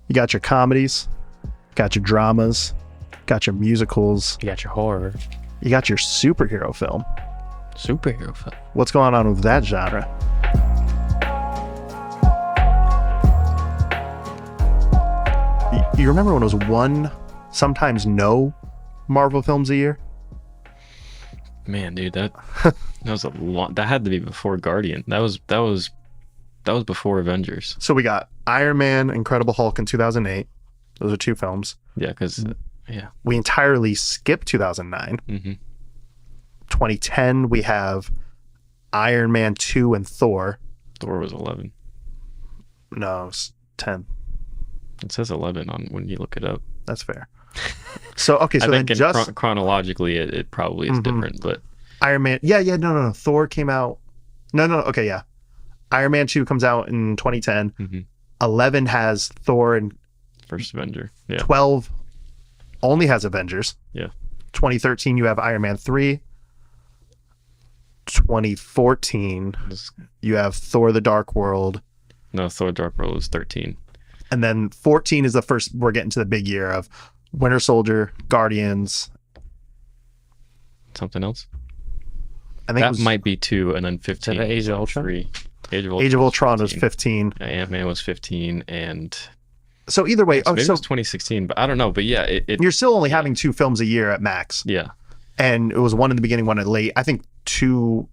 You got your comedies, got your dramas, got your musicals, You got your horror. you got your superhero film. Superhero film. What's going on with that genre? You remember when it was one, sometimes no Marvel films a year? Man, dude, that was a lot. That had to be before Guardian. That was before Avengers. So we got Iron Man, Incredible Hulk in 2008. Those are two films. Yeah, because We entirely skipped 2009. Mm-hmm. 2010, we have Iron Man 2 and Thor. Thor was 11. No, it's 10. It says 11 on when you look it up. That's fair. So, okay, so I then think just chronologically, it probably is different, but Iron Man. Yeah, no. Thor came out. No. Okay, yeah. Iron Man 2 comes out in 2010. 11 has Thor, and first Avenger. Yeah. 12 only has Avengers. Yeah. 2013, you have Iron Man 3. 2014, you have Thor: The Dark World. No, Thor: Dark World was 13. And then 14 is the first, we're getting to the big year of Winter Soldier, Guardians. Something else? I think that might be 2, and then 15. Age of Ultron? 3. Age of Ultron was 15. Ant-Man was 15, and so either way, maybe it was 2016, but I don't know. But yeah, you're still only having 2 films a year at max. Yeah. And it was one in the beginning, one in late. I think 2,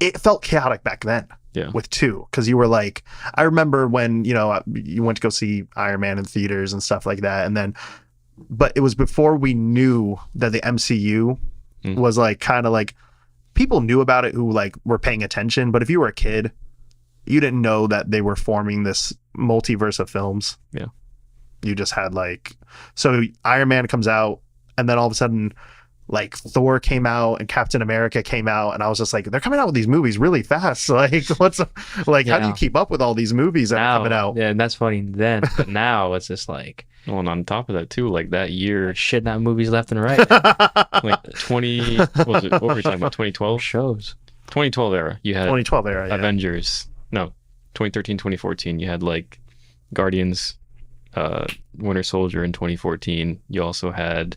it felt chaotic back then. Yeah. With 2, because you were like, I remember when you went to go see Iron Man in theaters and stuff like that, and then, but it was before we knew that the MCU was like kind of like, people knew about it who like were paying attention, but if you were a kid, you didn't know that they were forming this multiverse of films. Yeah. You just had like, so Iron Man comes out, and then all of a sudden, like Thor came out and Captain America came out, and I was just like, they're coming out with these movies really fast. Like, what's like, how do you keep up with all these movies that are coming out? Yeah, and that's funny then, but now it's just like, well, and on top of that too, like that year, shitting out movies left and right. like 20, what was it? What were we talking about? 2012 shows. 2012 era. You had 2012 era. Yeah. Avengers. No, 2013, 2014. You had like Guardians, Winter Soldier in 2014. You also had,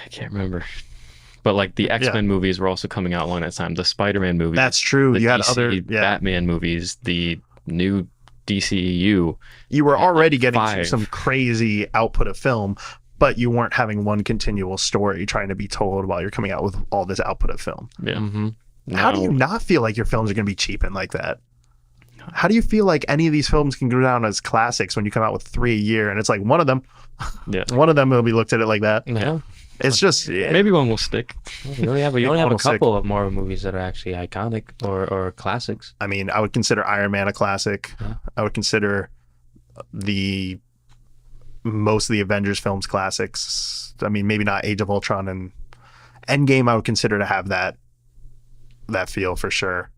I can't remember, but like the X-Men movies were also coming out along that time. The Spider-Man movies. That's true. You had other Batman movies. The new DCEU. You were already getting some crazy output of film, but you weren't having one continual story trying to be told while you're coming out with all this output of film. Yeah. Mm-hmm. How do you not feel like your films are going to be cheapened like that? How do you feel like any of these films can go down as classics when you come out with 3 a year, and it's like one of them will be looked at it like that? Yeah. It's just maybe one will stick. You only have a couple of Marvel movies that are actually iconic or classics. I mean, I would consider Iron Man a classic. Yeah. I would consider most of the Avengers films classics. I mean, maybe not Age of Ultron and Endgame. I would consider to have that feel for sure.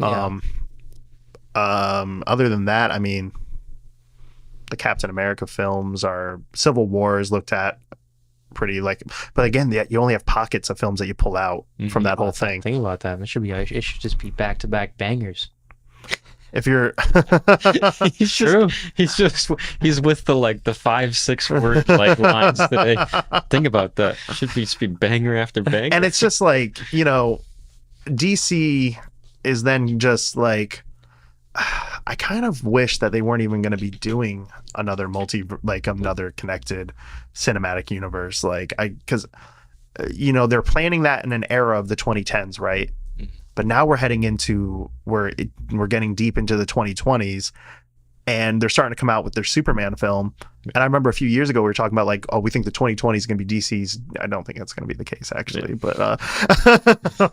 Yeah. Other than that, I mean, the Captain America films are Civil War is looked at pretty like, but again, you only have pockets of films that you pull out from that whole thing. Think about that. It should just be back-to-back bangers. If you're he's with the like the 5-6 word like lines today. Think about that. Should just be banger after banger. And it's just like, DC is then just like, I kind of wish that they weren't even going to be doing another another connected cinematic universe. Because they're planning that in an era of the 2010s, right? But now we're heading into we're getting deep into the 2020s, and they're starting to come out with their Superman film. And I remember a few years ago we were talking about like, oh, we think the 2020s is going to be DC's. I don't think that's going to be the case actually, but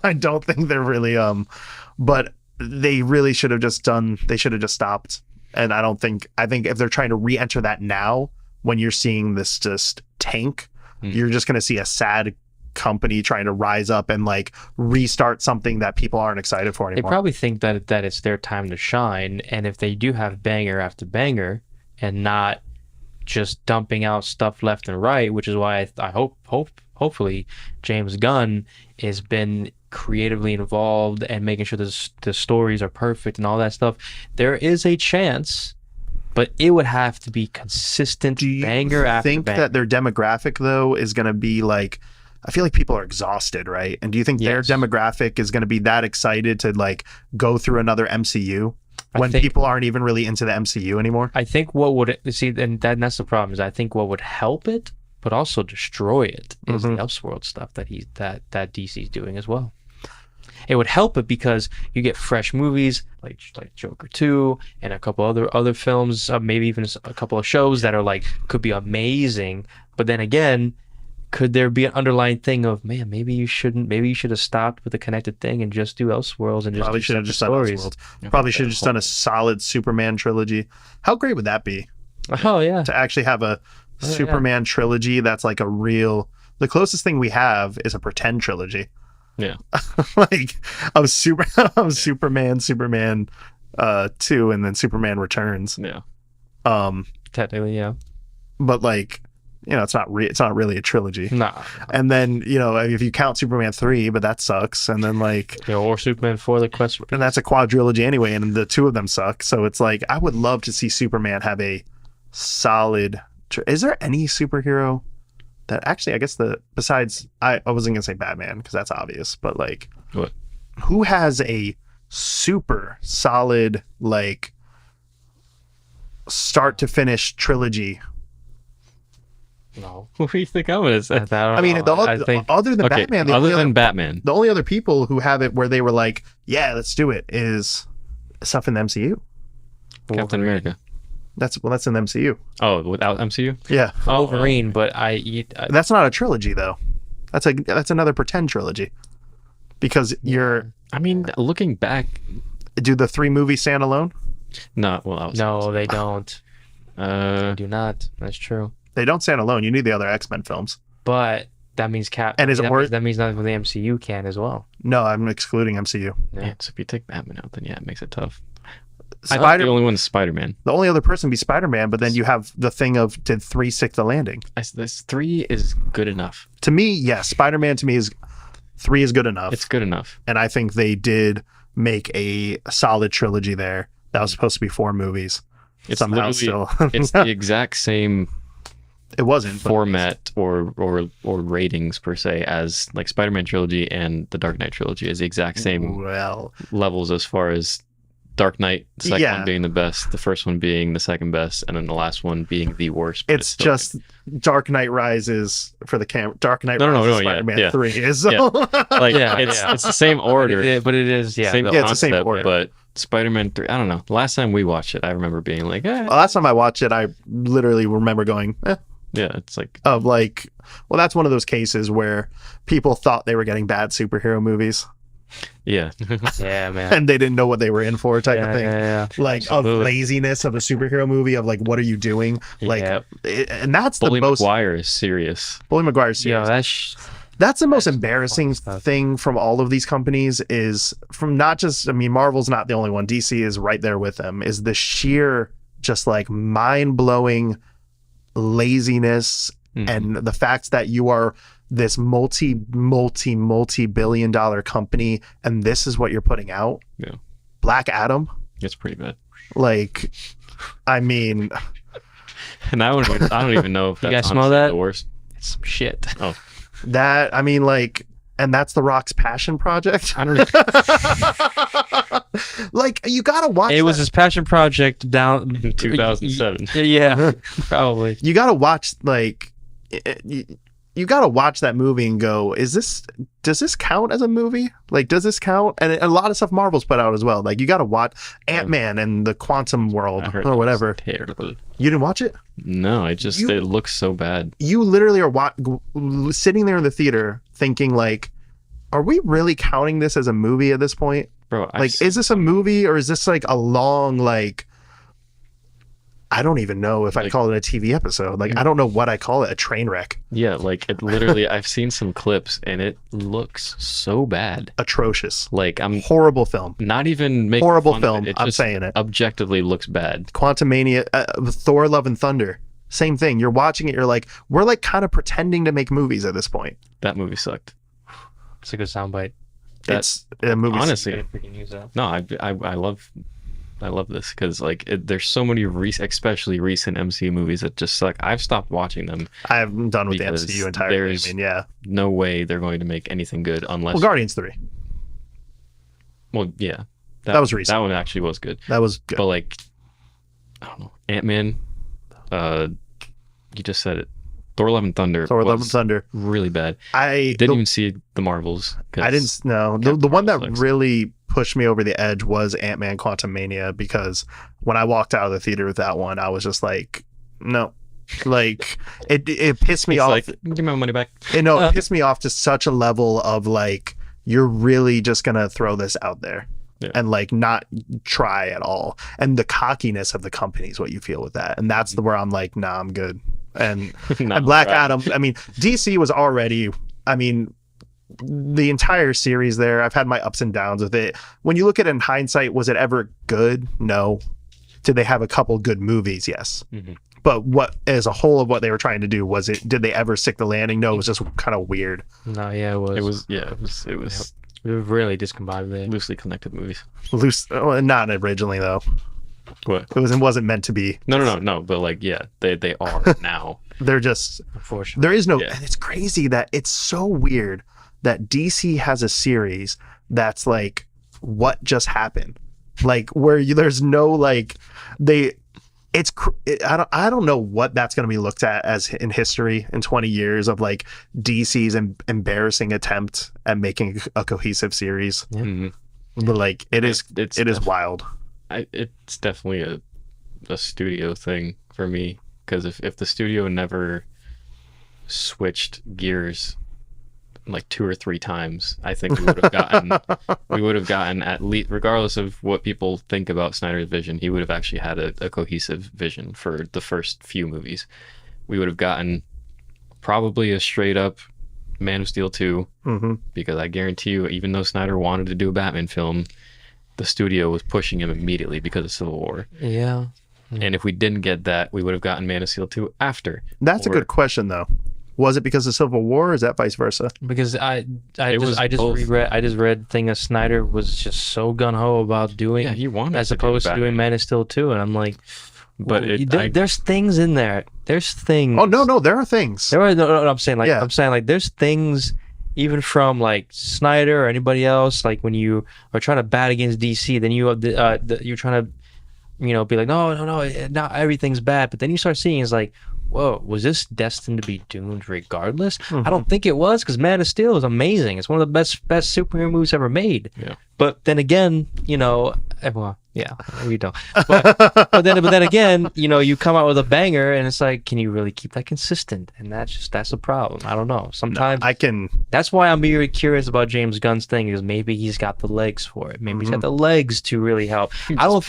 I don't think they're really but they really should have just stopped. And I think if they're trying to re-enter that now, when you're seeing this just tank, you're just going to see a sad company trying to rise up and like restart something that people aren't excited for anymore. They probably think that it's their time to shine, and if they do have banger after banger and not just dumping out stuff left and right, which is why I hopefully James Gunn has been creatively involved and making sure the stories are perfect and all that stuff, there is a chance but it would have to be consistent Do you banger after think banger. that their demographic though is going to be like? I feel like people are exhausted, right? And do you think their Yes. demographic is going to be that excited to like go through another MCU I when think- people aren't even really into the MCU anymore? I think what would see, and that's the problem, is I think what would help it, but also destroy it, is the Elseworld stuff that that DC's doing as well. It would help it because you get fresh movies like Joker 2 and a couple other films, maybe even a couple of shows that are like could be amazing. But then again, could there be an underlying thing of, man, maybe you should have stopped with the connected thing and just do Elseworlds and just Probably do should have separate just done stories. Elseworld. Probably should have just done a solid Superman trilogy. How great would that be Oh yeah, to actually have a Superman trilogy that's like a real? The closest thing we have is a pretend trilogy. Yeah. Like of Superman 2, and then Superman Returns. Yeah. technically, yeah. But like, it's not really a trilogy. Nah, And then if you count Superman 3, but that sucks. And then like, or Superman 4: The Quest for and that's a quadrilogy anyway, and the two of them suck. So it's like, I would love to see Superman have a solid. Is there any superhero that actually, I guess besides, I wasn't gonna say Batman because that's obvious, but like, What? who has a super solid like start to finish trilogy? No, What do you think I'm gonna say? I mean, I think other than Okay, Batman, other than Batman, the only other people who have it where they were like, yeah, let's do it, is stuff in the MCU. Captain America. That's in the MCU. Oh, without MCU? Yeah, Wolverine, but that's not a trilogy though. That's another pretend trilogy, because I mean, looking back, do the 3 movies stand alone? no. Well, no, they don't. They do not. That's true. They don't stand alone. You need the other X-Men films. But that means And is it worth- that means nothing with the MCU can as well. No, I'm excluding MCU. Yeah. So if you take Batman out, then yeah, it makes it tough. Spider. The only one is Spider-Man. The only other person would be Spider-Man, but then you have the thing of, did 3 stick the landing? This 3 is good enough. To me, yes, Spider-Man to me is 3 is good enough. It's good enough. And I think they did make a solid trilogy there. That was supposed to be 4 movies. It's Somehow literally- still. It's the exact same It wasn't. but- format or ratings per se as like Spider-Man trilogy and the Dark Knight trilogy is the exact same Well, levels as far as Dark Knight, the second Yeah. one being the best, the first one being the second best, and then the last one being the worst. But it's still just Dark Knight Rises for the camera. Dark Knight No, Rises, yeah, Spider-Man yeah. 3 is. Yeah. like Yeah, it's the same order, But it is, yeah. same Yeah, it's the same concept, order. but Spider-Man 3, I don't know. The last time we watched it, I remember being like, Last time I watched it, I literally remember going, yeah, it's like, of like, well, that's one of those cases where people thought they were getting bad superhero movies yeah. Yeah, man. and they didn't know what they were in for, type of Yeah, thing. yeah, Like Absolutely. of laziness of a superhero movie of like, what are you doing? Like, Yeah. and that's Bully the most. McGuire is serious. Bully McGuire's yeah. serious. Yo, That's the most embarrassing stuff. thing from all of these companies is from not just, I mean, Marvel's not the only one. DC is right there with them, is the sheer just like mind-blowing laziness and the fact that you are this multi-billion dollar company and this is what you're putting out. Yeah. Black Adam. It's pretty bad. Like, I mean, And I don't even know if You that's guys smell honestly that? the worst. it's some shit. that, I mean, like, and that's The Rock's passion project. I don't know. Like, you gotta watch It was that. his passion project down In 2007. Yeah, probably. You gotta watch, like, you gotta watch that movie and go, does this count as a movie? Like, does this count? And a lot of stuff Marvel's put out as well. Like, you gotta watch Ant-Man and the Quantum World I heard or it was whatever. terrible. You didn't watch it? No, it looks so bad. You literally are sitting there in the theater thinking, like, are we really counting this as a movie at this point? Bro, Like, is this a movie or is this like a long, like, I don't even know if I'd call it a TV episode. Like, I don't know what I call it, a train wreck. yeah, like it literally I've seen some clips and it looks so bad. Atrocious. Like I'm Horrible film. not even making Horrible fun of film. It I'm just saying it. objectively looks bad. Quantumania, Thor, Love and Thunder. Same thing. You're watching it. You're like, we're like kind of pretending to make movies at this point. That movie sucked. It's a good soundbite. That- It's a movie. honestly, Freaking use that. no, I love I love this because like there's so many especially recent MCU movies that just suck. I've stopped watching them. I'm done with the because MCU entirely. there's I mean, yeah. no way they're going to make anything good unless. Well, Guardians 3. Well, yeah, That was recent. That one actually was good. That was good. But like, I don't know, Ant-Man. You just said it. Thor: Love and Thunder. Thor: Love and was Thunder. really bad. I Didn't even see the Marvels. I didn't know. The one that really pushed me over the edge was Ant-Man Quantumania, because when I walked out of the theater with that one, I was just like, no. Like it pissed me off. Like, give me my money back. It pissed me off to such a level of like, you're really just gonna throw this out there. Yeah. And like not try at all. And the cockiness of the company is what you feel with that. And that's where I'm like, nah, I'm good. And, and Black Adam, I mean, DC was already, I mean, the entire series there, I've had my ups and downs with it. When you look at it in hindsight, was it ever good? No. Did they have a couple good movies? Yes. Mm-hmm. But what, as a whole of what they were trying to do, did they ever stick the landing? No, it was just kind of weird. No, yeah, it was. It was We were really discombobulated. loosely connected movies. Not originally though. What? It wasn't meant to be. No. But like, yeah, they are now. They're just, Unfortunately. there is no, Yeah. and it's crazy that it's so weird that DC has a series that's like, what just happened? Like where there's no like, I don't know what that's going to be looked at as in history in 20 years of like DC's embarrassing attempt at making a cohesive series. Yeah. Mm-hmm. But like it is It's wild. It's definitely a studio thing for me, because if the studio never switched gears like 2 or 3 times, I think we would have gotten at least, regardless of what people think about Snyder's vision, he would have actually had a cohesive vision for the first few movies. We would have gotten probably a straight up Man of Steel 2, Mm-hmm. because I guarantee you, even though Snyder wanted to do a Batman film, the studio was pushing him immediately because of Civil War. Yeah. And if we didn't get that, we would have gotten Man of Steel 2 after. That's a good question though. Was it because of Civil War, or is that vice versa? Because I was both. just read thing that Snyder was just so gung ho about doing, Yeah, he wanted as to do opposed to Batman. doing Man of Steel 2, and I'm like, But there's things in there. There's things. Oh no, there are things. There are no, I'm saying like Yeah. there's things even from like Snyder or anybody else, like when you are trying to bat against DC, then you're trying to, be like, no, not everything's bad, but then you start seeing it's like, whoa, was this destined to be doomed regardless? Mm-hmm. I don't think it was, because Man of Steel is amazing. It's one of the best superhero movies ever made. Yeah. But then again, well, yeah, we don't. But then again, you come out with a banger, and it's like, can you really keep that consistent? And that's a problem. I don't know. Sometimes I can. that's why I'm very curious about James Gunn's thing, because maybe he's got the legs for it. Maybe he's got the legs to really help. I don't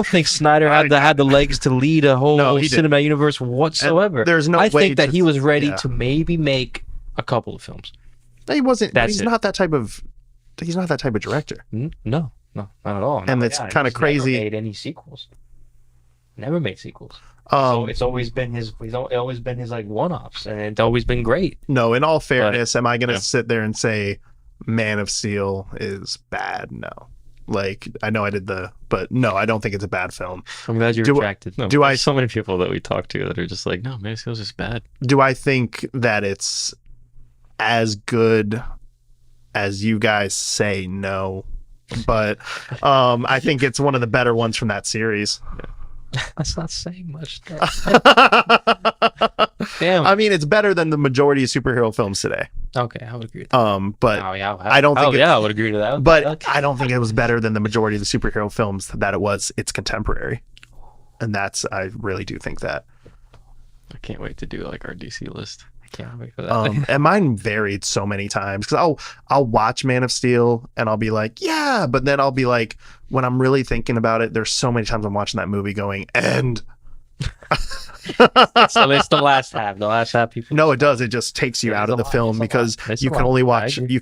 think Snyder had the legs to lead a whole No, he didn't. cinematic universe whatsoever. And there's no I way think that to- he was ready yeah. to maybe make a couple of films. He wasn't. That's He's it. not that type of. He's not that type of director. No, not at all. And No, it's yeah, kinda he's crazy. Never made any sequels. Never made sequels. Um, So it's always been his like one-offs, and it's always been great. No, in all fairness, am I going to yeah. sit there and say Man of Steel is bad? No. Like, I know I did but no, I don't think it's a bad film. I'm glad you Do- retracted. No, Do I- there's so many people that we talk to that are just like, no, Man of Steel's just bad. Do I think that it's as good as you guys say? No. But I think it's one of the better ones from that series. That's not saying much. Damn. I mean, it's better than the majority of superhero films today. Okay, I would agree with that. But Oh, yeah, I don't think I would agree to that. But Okay. I don't think it was better than the majority of the superhero films that it's contemporary. And I really do think that. I can't wait to do like our DC list. I can't wait for that. And mine varied so many times, because I'll watch Man of Steel and I'll be like, yeah, but then I'll be like, when I'm really thinking about it, there's so many times I'm watching that movie going, and So it's the last half. The last half, people. no, it does. It just takes you Yeah, out it's of a the lot. film, It's a because lot. It's you a can lot. only I watch agree.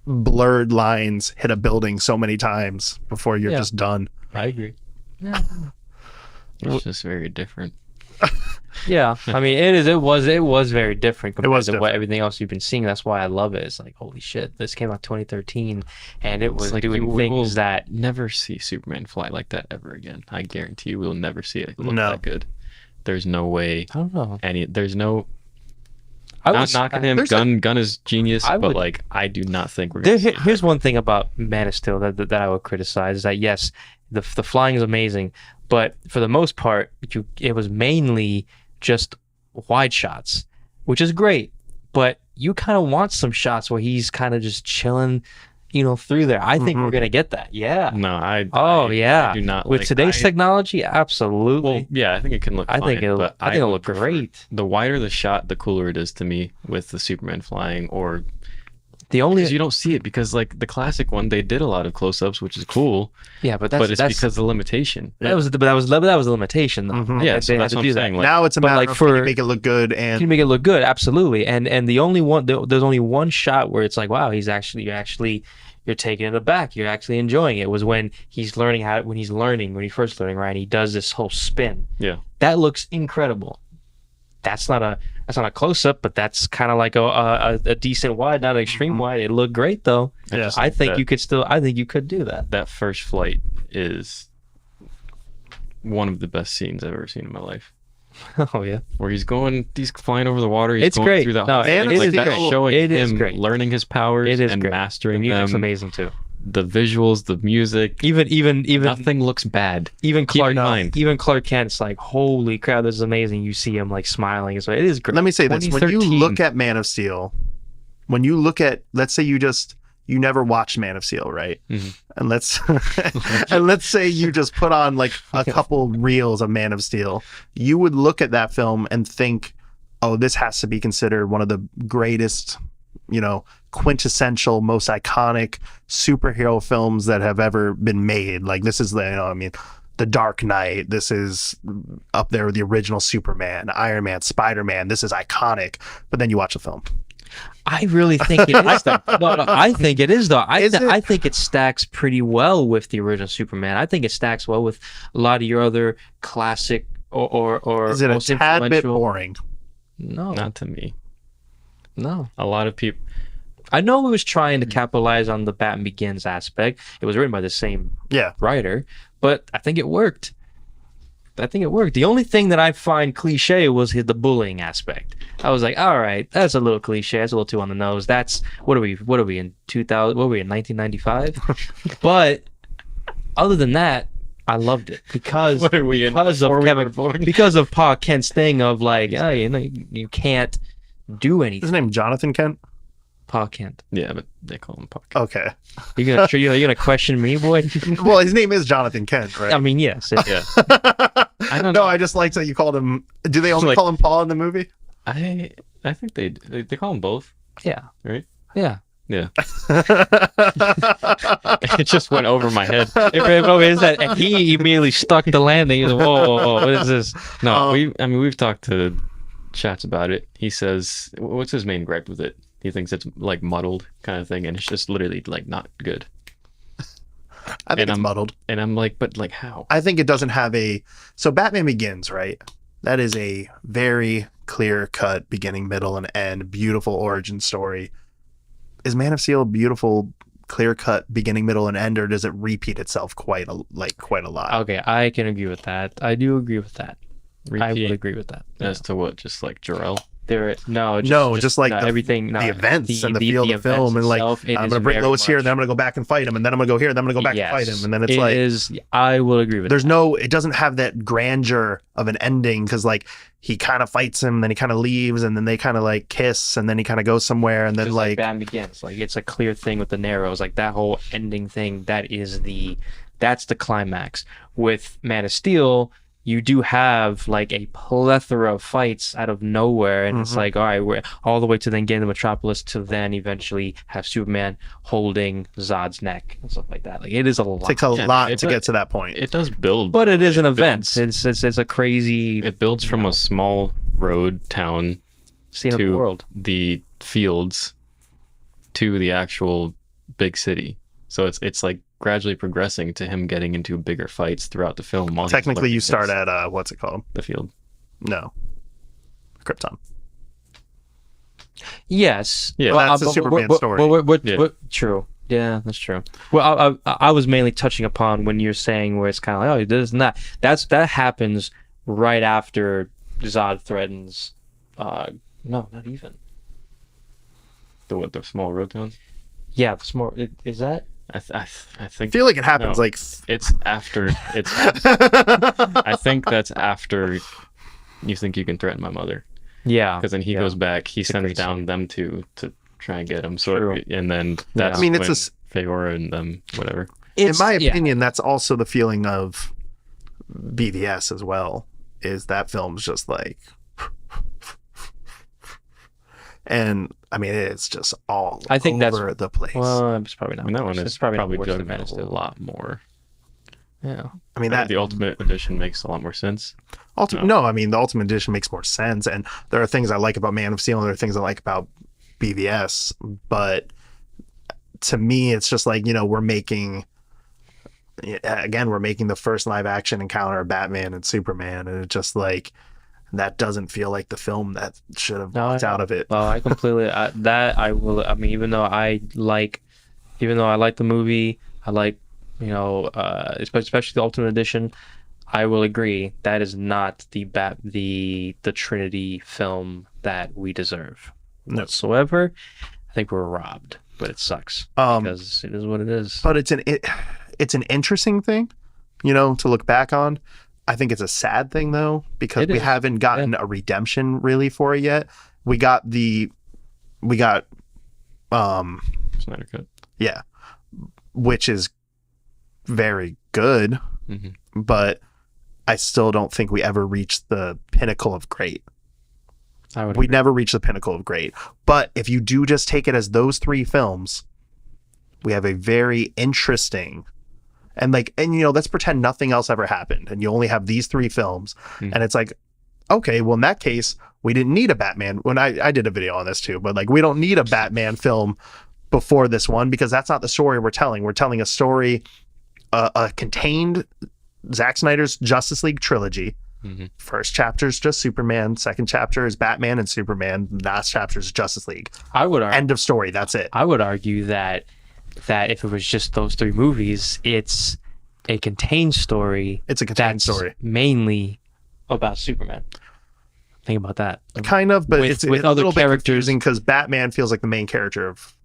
blurred lines hit a building so many times before you're Yeah. just done. I agree. It's just very different. Yeah, I mean, it was very different compared was to what different. everything else you've been seeing. That's why I love it. It's like, holy shit, this came out 2013, and it It's was like doing we will things that never see Superman fly like that ever again. I guarantee you, we'll never see it look No. that good. There's no way. I don't know. There's no. I Not was knocking him. there's Gunn is genius, I but would- like I do not think we're gonna. Here's one thing about Man of Steel that I would criticize is that yes, the flying is amazing, but for the most part, it was mainly just wide shots, which is great, but you kind of want some shots where he's kind of just chilling, through there. I think Mhm. we're gonna get that. Yeah. No, Oh I yeah. do not With like- today's I- technology, absolutely. Well, yeah, I think it can look. I think fine, it'll but I think it'll would look prefer- great. The wider the shot, the cooler it is to me with the Superman flying, or The only because you don't see it because like the classic one, they did a lot of close-ups, which is cool, yeah, but but it's that's because of the limitation. that was a limitation though. Mhm. Yeah, They so had that's to what do I'm that. saying. Like, Now it's a but, matter like, of can you for- make it look good Can and you make it look good? Absolutely. And the only one there's only one shot where it's like, wow, you're taking it aback. You're actually enjoying it. Was when he's learning when he's first learning, right? He does this whole spin. yeah, That looks incredible. That's not a close up, but that's kind of like a decent wide, not an extreme wide. It looked great though. Yeah. I think that- you could do that. that first flight is one of the best scenes I've ever seen in my life. Oh yeah. Where he's flying over the water. He's It's going great. through that. No, whole thing. it Like, is that's great. showing It is him great. learning his powers It is and great. The mastering music's them. amazing too. The visuals, the music, Even nothing looks bad. even Keep in Clark mind. even Clark Kent's like, holy crap, this is amazing. You see him like smiling. So it is great. let me say this: when you 2013. look at Man of Steel, when you look at, let's say you never watched Man of Steel, right? Mhm. And let's say you just put on like a couple reels of Man of Steel, you would look at that film and think, oh, this has to be considered one of the greatest, quintessential, most iconic superhero films that have ever been made. Like this is The Dark Knight. This is up there with the original Superman, Iron Man, Spider-Man. This is iconic. But then you watch the film. I really think it is though. No, I think it is though. Is it? I think it stacks pretty well with the original Superman. I think it stacks well with a lot of your other classic or Is it a most tad bit influential- boring? No, Not to me. no. A lot of people. I know it was trying to capitalize on the Batman Begins aspect. It was written by the same Yeah. writer, but I think it worked. The only thing that I find cliche was the bullying aspect. I was like, all right, that's a little cliche. That's a little too on the nose. That's what are we in 2000? What were we in 1995? But other than that, I loved it because What are we in? because of Before we Kevin, were born? because of Pa Kent's thing of like, oh, you can't do Is anything. his name Jonathan Kent? Pa Kent. Yeah, but they call him Puck. Okay. You're gonna question me, boy? Well, his name is Jonathan Kent, right? I mean, yes. Yeah, I don't No, know. I just liked that you called him. Do they only Like- call him Paul in the movie? I think they call them both, Yeah. right? Yeah. Yeah. It just went over my head. Is that and he immediately stuck the landing. He's like, whoa, what is this? No, we've talked to Chats about it. He says, what's his main gripe with it? He thinks it's like muddled kind of thing, and it's just literally like not good. I think And it's muddled. And I'm like, but like how? I think it doesn't have a. So Batman Begins, right? That is a very clear cut beginning, middle, and end. Beautiful origin story. Is Man of Steel a beautiful, clear cut beginning, middle, and end, or does it repeat itself quite a lot? Okay, I can agree with that. I do agree with that. I would agree with that. As to what? Just like Jarrell? Just like everything. the events and the feel of the film, and like I'm gonna bring Lois here, then I'm gonna go back and fight him, and then I'm gonna go here, then I'm gonna go back and fight him, and then it's like I will agree with. there's no, it doesn't have that grandeur of an ending because like he kind of fights him, then he kind of leaves, and then they kind of like kiss, and then he kind of goes somewhere, and then just like Batman Begins. Like it's a clear thing with the Narrows. Like that whole ending thing. That's the climax. With Man of Steel, you do have like a plethora of fights out of nowhere, and it's like, all right, we're all the way to then get into Metropolis to then eventually have Superman holding Zod's neck and stuff like that. Like it is a lot. it takes a lot it to does- get to that point. It does build. But it is an event. builds. It's a crazy It builds from a small road town scene of the to world. the fields to the actual big city. So it's like gradually progressing to him getting into bigger fights throughout the film. while he's Technically, learning you start his- at what's it called? the field. No, Krypton. Yes. Yeah, that's the Superman story. Yeah. True. Yeah, that's true. Well, I was mainly touching upon when you're saying where it's kind of like, oh, this and that. That happens right after Zod threatens. No, not even. The small road. Yeah, the small. Is that? I think I feel like it happens no, like it's after. I think that's after. You think you can threaten my mother? Yeah. Because then he goes back. He sends great down scene. them to try and get him. So True. and then Yeah. that's I mean, it's when Feora and them whatever. in my opinion, that's also the feeling of BVS as well. Is that film's just like, and I mean, it's just all I think over that's the place. Well, it's probably not. I mean, that one It's is probably probably not worse than jugged Man of a Steel. lot more. Yeah. I mean, that The Ultimate Edition makes a lot more sense. No, I mean, the Ultimate Edition makes more sense, and there are things I like about Man of Steel, and there are things I like about BVS, but to me, it's just like, we're making the first live action encounter of Batman and Superman, and it's just like, that doesn't feel like the film that should have walked out of it. Well, I completely I will. I mean, even though I like the movie, I like especially the Ultimate Edition. I will agree that is not the Trinity film that we deserve whatsoever. I think we're robbed, but it sucks because it is what it is. But it's an interesting thing, to look back on. I think it's a sad thing though, because we haven't gotten a redemption really for it yet. We got Snyder Cut. Yeah, which is very good, but I still don't think we ever reached the pinnacle of great. We never reached the pinnacle of great. But if you do just take it as those three films, we have a very interesting, and let's pretend nothing else ever happened, and you only have these three films, and it's like, okay, well in that case, we didn't need a Batman. When I did a video on this too, but like, we don't need a Batman film before this one, because that's not the story we're telling. We're telling a story, a contained Zack Snyder's Justice League trilogy. First chapter is just Superman. Second chapter is Batman and Superman. Last chapter is Justice League. End of story. That's it. I would argue that if it was just those three movies, it's a contained story. It's a contained story, mainly about Superman. Think about that. Kind of, but with it's other a little characters, because Batman feels like the main character of.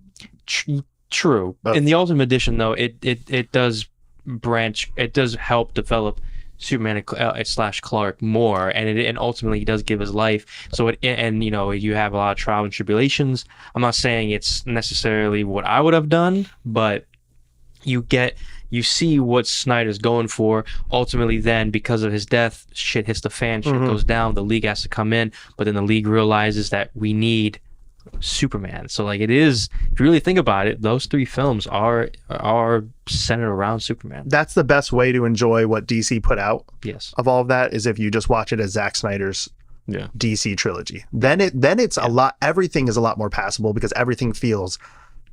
True. In the Ultimate Edition, though, it does branch. It does help develop Superman / Clark more, and ultimately he does give his life. So you have a lot of trials and tribulations. I'm not saying it's necessarily what I would have done, but you see what Snyder's going for. Ultimately, then, because of his death, shit hits the fan, shit goes down. The League has to come in, but then the League realizes that we need Superman. So it is, if you really think about it, those three films are centered around Superman. That's the best way to enjoy what DC put out. Yes. Of all of that is if you just watch it as Zack Snyder's DC trilogy. Then it's a lot. Everything is a lot more passable because everything feels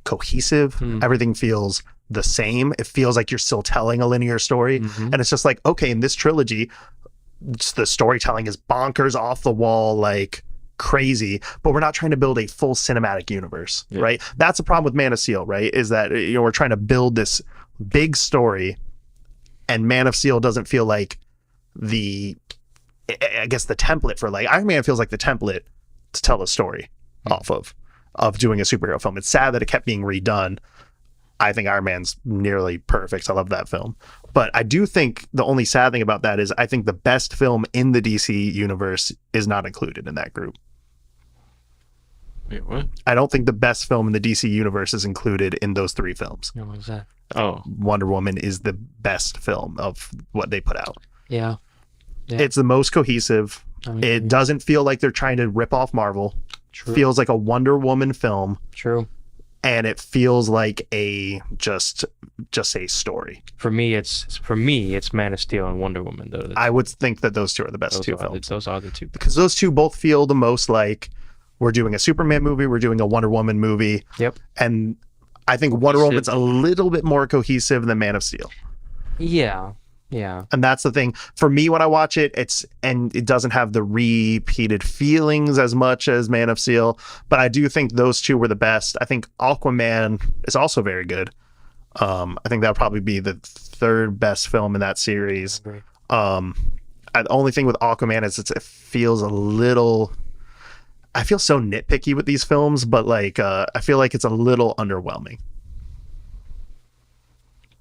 cohesive. Everything feels the same. It feels like you're still telling a linear story, and it's just like, okay, in this trilogy, the storytelling is bonkers, off the wall, like crazy, but we're not trying to build a full cinematic universe, right? That's the problem with Man of Steel, right? Is that we're trying to build this big story, and Man of Steel doesn't feel like the template for, like, Iron Man feels like the template to tell a story off of doing a superhero film. It's sad that it kept being redone. I think Iron Man's nearly perfect. I love that film. But I do think the only sad thing about that is I think the best film in the DC universe is not included in that group. Wait, what? I don't think the best film in the DC universe is included in those three films. What was that? Oh. Wonder Woman is the best film of what they put out. Yeah. It's the most cohesive. It doesn't feel like they're trying to rip off Marvel. True. Feels like a Wonder Woman film. True. And it feels like just a story. For me, it's Man of Steel and Wonder Woman. Though I would think that those two are the best two films. Those are the two, because those two both feel the most like we're doing a Superman movie, we're doing a Wonder Woman movie. Yep. And I think Wonder Woman's a little bit more cohesive than Man of Steel. Yeah. Yeah. And that's the thing for me when I watch it. It doesn't have the repeated feelings as much as Man of Steel, but I do think those two were the best. I think Aquaman is also very good. I think that'll probably be the third best film in that series. I agree. The only thing with Aquaman is it feels a little. I feel so nitpicky with these films, but like I feel like it's a little underwhelming.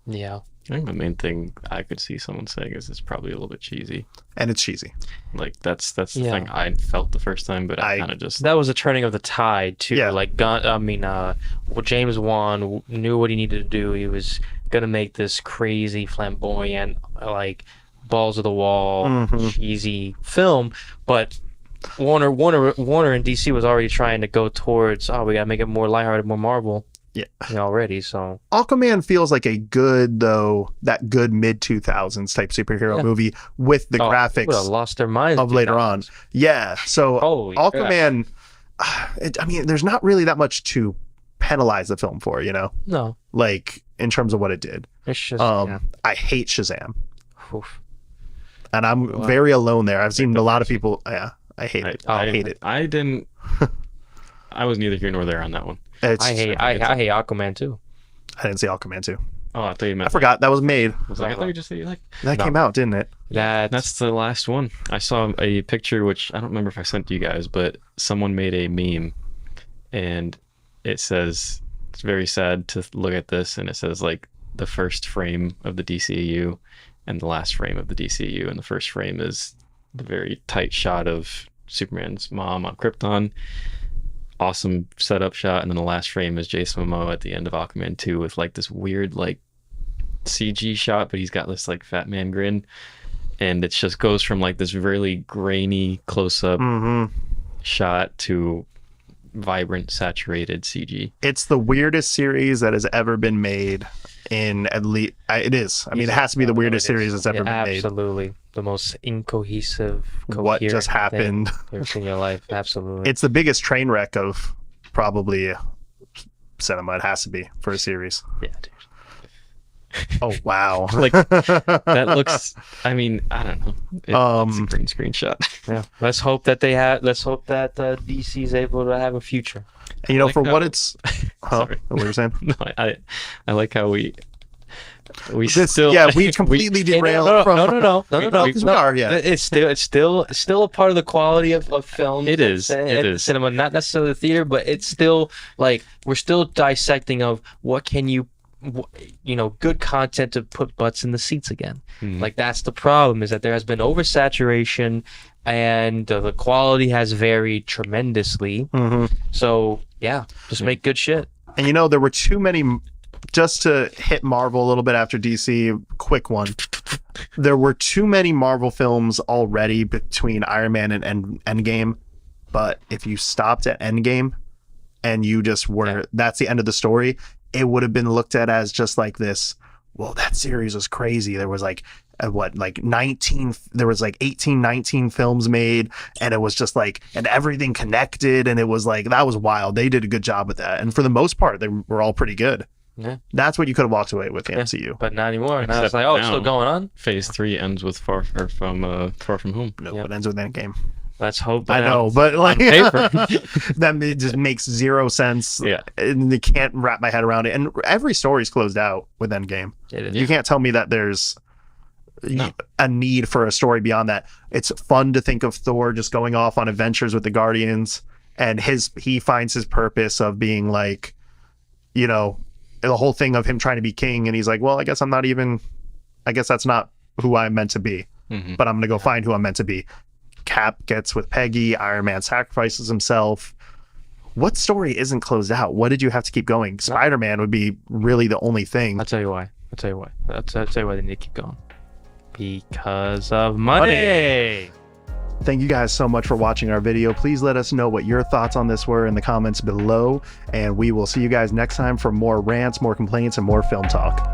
Yeah. I think the main thing I could see someone saying is it's probably a little bit cheesy. And it's cheesy. Like that's the Yeah. thing I felt the first time, but I kind of just That was a turning of the tide too. Yeah. Like James Wan knew what he needed to do. He was gonna make this crazy, flamboyant, like balls of the wall, Mhm. cheesy film, but Warner and DC was already trying to go towards, we gotta make it more lighthearted, more Marvel. Yeah. Already. So Aquaman feels like a good that good mid 2000s type superhero Yeah. movie with the people would have graphics lost their minds of later on. Yeah. So Holy crap. Aquaman, there's not really that much to penalize the film for, No, like in terms of what it did. it's just I hate Shazam, Oof. and I'm Wow. very alone there. I've seen a lot of people. Yeah, I hate it. I hate it. I didn't. I was neither here nor there on that one. It's, I hate Aquaman too. I didn't see Aquaman 2. Oh, I thought you meant. I forgot that was made. I was like, I thought you just said you like. That No. came out, didn't it? That's the last one. I saw a picture, which I don't remember if I sent to you guys, but someone made a meme, and it says it's very sad to look at this, and it says like the first frame of the DCEU and the last frame of the DCEU, and the first frame is the very tight shot of Superman's mom on Krypton. Awesome setup shot, and then the last frame is Jason Momoa at the end of Aquaman 2 with like this weird like CG shot, but he's got this like fat man grin, and it just goes from like this really grainy close-up Mm-hmm. shot to vibrant saturated CG. It's the weirdest series that has ever been made. In at least it is. I mean, it has to be the weirdest series that's ever been made. Absolutely, the most incohesive. What just coherent happened? thing you've ever seen in your life? Absolutely. It's the biggest train wreck of probably cinema. It has to be for a series. yeah, dude. Oh wow! Like that looks. I mean, I don't know. It's a green screen shot. Yeah. Let's hope that DC's able to have a future. And, like for how- what it's. Huh? Sorry. What were you saying? No, I like how we We still completely derailed no, from. no. Because we are, yeah. It's still a part of the quality of film. It is. At It is. cinema, not necessarily the theater, but it's still like we're still dissecting of what can you, good content to put butts in the seats again. Mhm. Like that's the problem, is that there has been oversaturation, and the quality has varied tremendously. Mhm. So yeah, just make good shit. And there were too many. Just to hit Marvel a little bit after DC, quick one. There were too many Marvel films already between Iron Man and Endgame. But if you stopped at Endgame and you just were, that's the end of the story, it would have been looked at as just like this, well, that series was crazy. There was like, 19, there was like 18, 19 films made, and it was just like, and everything connected. And it was like, that was wild. They did a good job with that. And for the most part, they were all pretty good. Yeah. That's what you could have walked away with the MCU. But not anymore. Now Except it's like, it's now. still going on. Phase 3 ends with Far From Home. No, Yeah. it ends with Endgame. Let's hope. I know, but like paper. that just makes zero sense. Yeah. And I can't wrap my head around it. And every story's closed out with Endgame. It is. You can't tell me that there's No. a need for a story beyond that. It's fun to think of Thor just going off on adventures with the Guardians, and he finds his purpose of being like, the whole thing of him trying to be king, and he's like, well, I guess that's not who I'm meant to be, Mhm. but I'm gonna go find who I'm meant to be. Cap gets with Peggy, Iron Man sacrifices himself. What story isn't closed out? What did you have to keep going? Spider-Man would be really the only thing. I'll tell you why. I'll tell you why they need to keep going. Because of money. Thank you guys so much for watching our video. Please let us know what your thoughts on this were in the comments below, and we will see you guys next time for more rants, more complaints, and more film talk.